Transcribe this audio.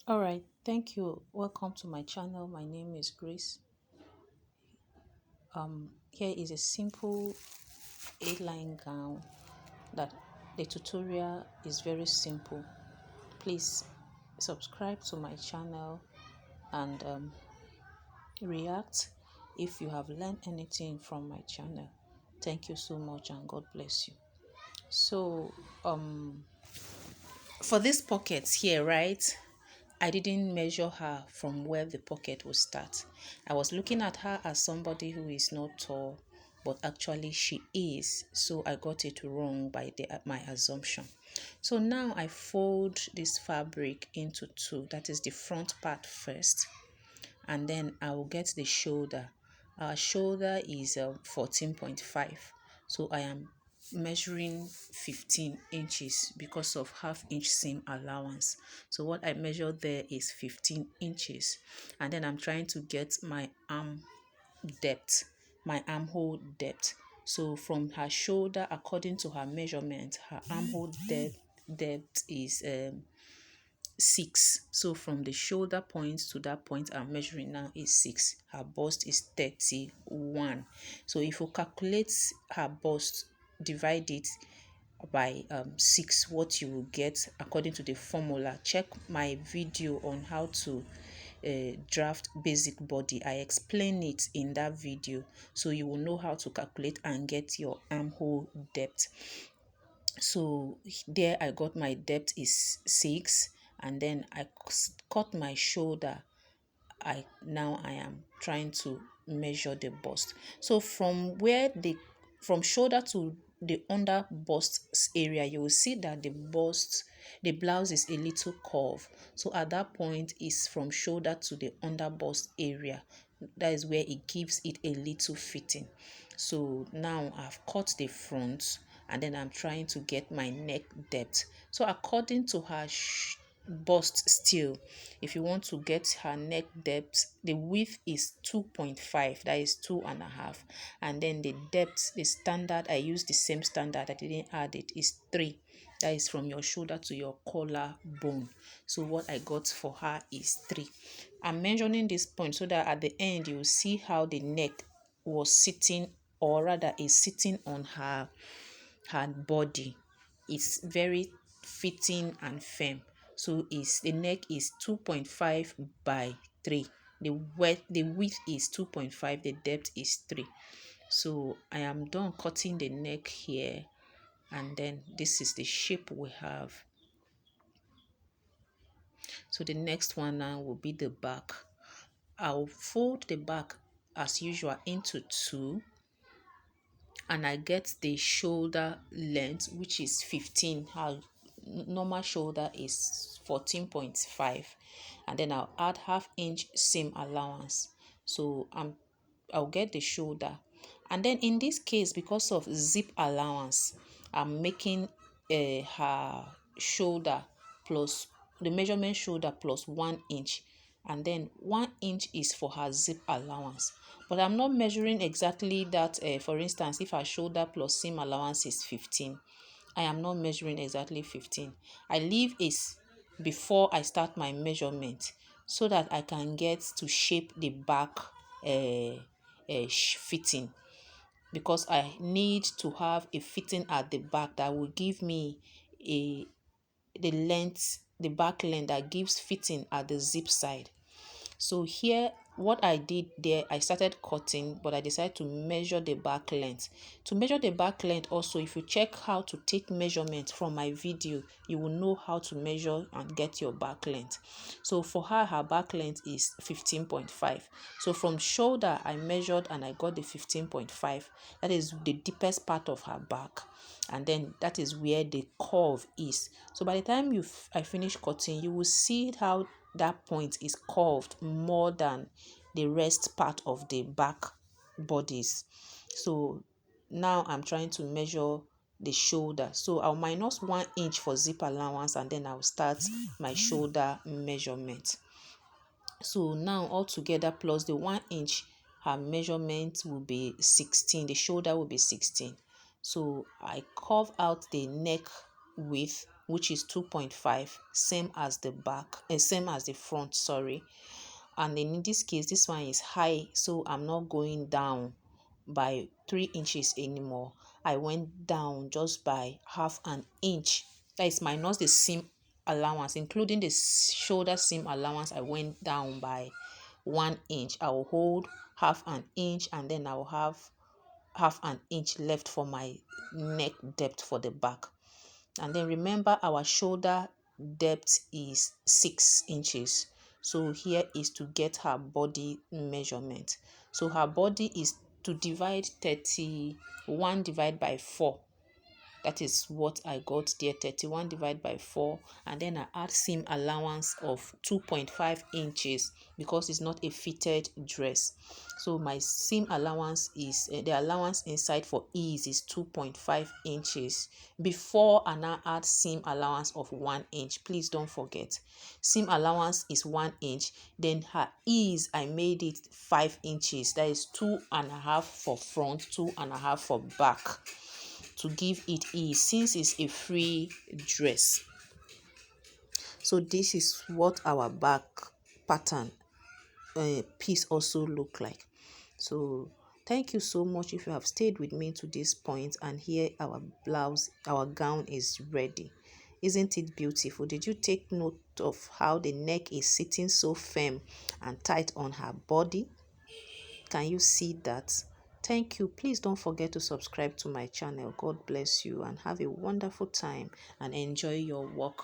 All right, thank you. Welcome to my channel. My name is Grace. Here is a simple A-line gown that the tutorial is very simple. Please subscribe to my channel and react if you have learned anything from my channel. Thank you so much and God bless you. So for these pockets here, right? I didn't measure her from where the pocket will start. I was looking at her as somebody who is not tall, but actually she is. So I got it wrong by my assumption. So now I fold this fabric into two. That is the front part first, and then I will get the shoulder. Our shoulder is 14.5, so I am measuring 15 inches because of half-inch seam allowance. So what I measured there is 15 inches, and then I'm trying to get my arm depth, my armhole depth. So from her shoulder, according to her measurement, her armhole depth is 6. So from the shoulder point to that point I'm measuring now is 6. Her bust is 31. So if you calculate her bust, divide it by 6, what you will get according to the formula. Check my video on how to draft basic body. I explain it in that video, so you will know how to calculate and get your armhole depth. So there I got my depth is 6, and then I cut my shoulder. I am trying to measure the bust. So from shoulder to the under bust area, you will see that the blouse is a little curve. So at that point is from shoulder to the under bust area. That is where it gives it a little fitting. So now I've cut the front, and then I'm trying to get my neck depth. So according to her bust still, if you want to get her neck depth, the width is 2.5, that is 2.5, and then the depth, the standard, I use the same standard, I didn't add it, is 3. That is from your shoulder to your collar bone. So what I got for her is 3. I'm mentioning this point so that at the end you will see how the neck was sitting, or rather is sitting on her body. It's very fitting and firm. So the neck is 2.5 by 3. The width is 2.5, the depth is 3. So I am done cutting the neck here, and then this is the shape we have. So the next one now will be the back. I'll fold the back as usual into 2, and I get the shoulder length, which is 15. Her normal shoulder is 14.5, and then I'll add half-inch seam allowance. So I'll get the shoulder, and then in this case, because of zip allowance, I'm making her shoulder plus the measurement shoulder plus 1 inch, and then 1 inch is for her zip allowance. But I'm not measuring exactly that. For instance, if her shoulder plus seam allowance is 15, I am not measuring exactly 15. I leave it before I start my measurement so that I can get to shape the back fitting, because I need to have a fitting at the back that will give me the back length that gives fitting at the zip side. So here, what I did there, I started cutting, but I decided to measure the back length. To measure the back length also, if you check how to take measurement from my video, you will know how to measure and get your back length. So for her back length is 15.5. So from shoulder, I measured and I got the 15.5. That is the deepest part of her back, and then that is where the curve is. So by the time I finish cutting, you will see how that point is curved more than the rest part of the back bodies. So now I'm trying to measure the shoulder. So I'll minus 1 inch for zip allowance, and then I'll start my shoulder measurement. So now altogether plus the 1 inch, her measurement will be 16. The shoulder will be 16. So I curve out the neck width which is 2.5, same as the back, same as the front, sorry. And then in this case, this one is high, so I'm not going down by 3 inches anymore. I went down just by half an inch. That is minus the seam allowance, including the shoulder seam allowance. I went down by 1 inch. I will hold half an inch, and then I will have half an inch left for my neck depth for the back. And then remember, our shoulder depth is 6 inches. So here is to get her body measurement. So her body is to divide 31 divided by 4. That is what I got there, 31 divided by 4. And then I add seam allowance of 2.5 inches because it's not a fitted dress. So my seam allowance is, the allowance inside for ease is 2.5 inches. Before I now add seam allowance of 1 inch. Please don't forget. Seam allowance is 1 inch. Then her ease, I made it 5 inches. That is 2.5 for front, 2.5 for back, to give it ease since it's a free dress. So this is what our back pattern piece also look like. So thank you so much if you have stayed with me to this point, and here our blouse, our gown is ready. Isn't it beautiful? Did you take note of how the neck is sitting so firm and tight on her body? Can you see that? Thank you. Please don't forget to subscribe to my channel. God bless you and have a wonderful time and enjoy your work.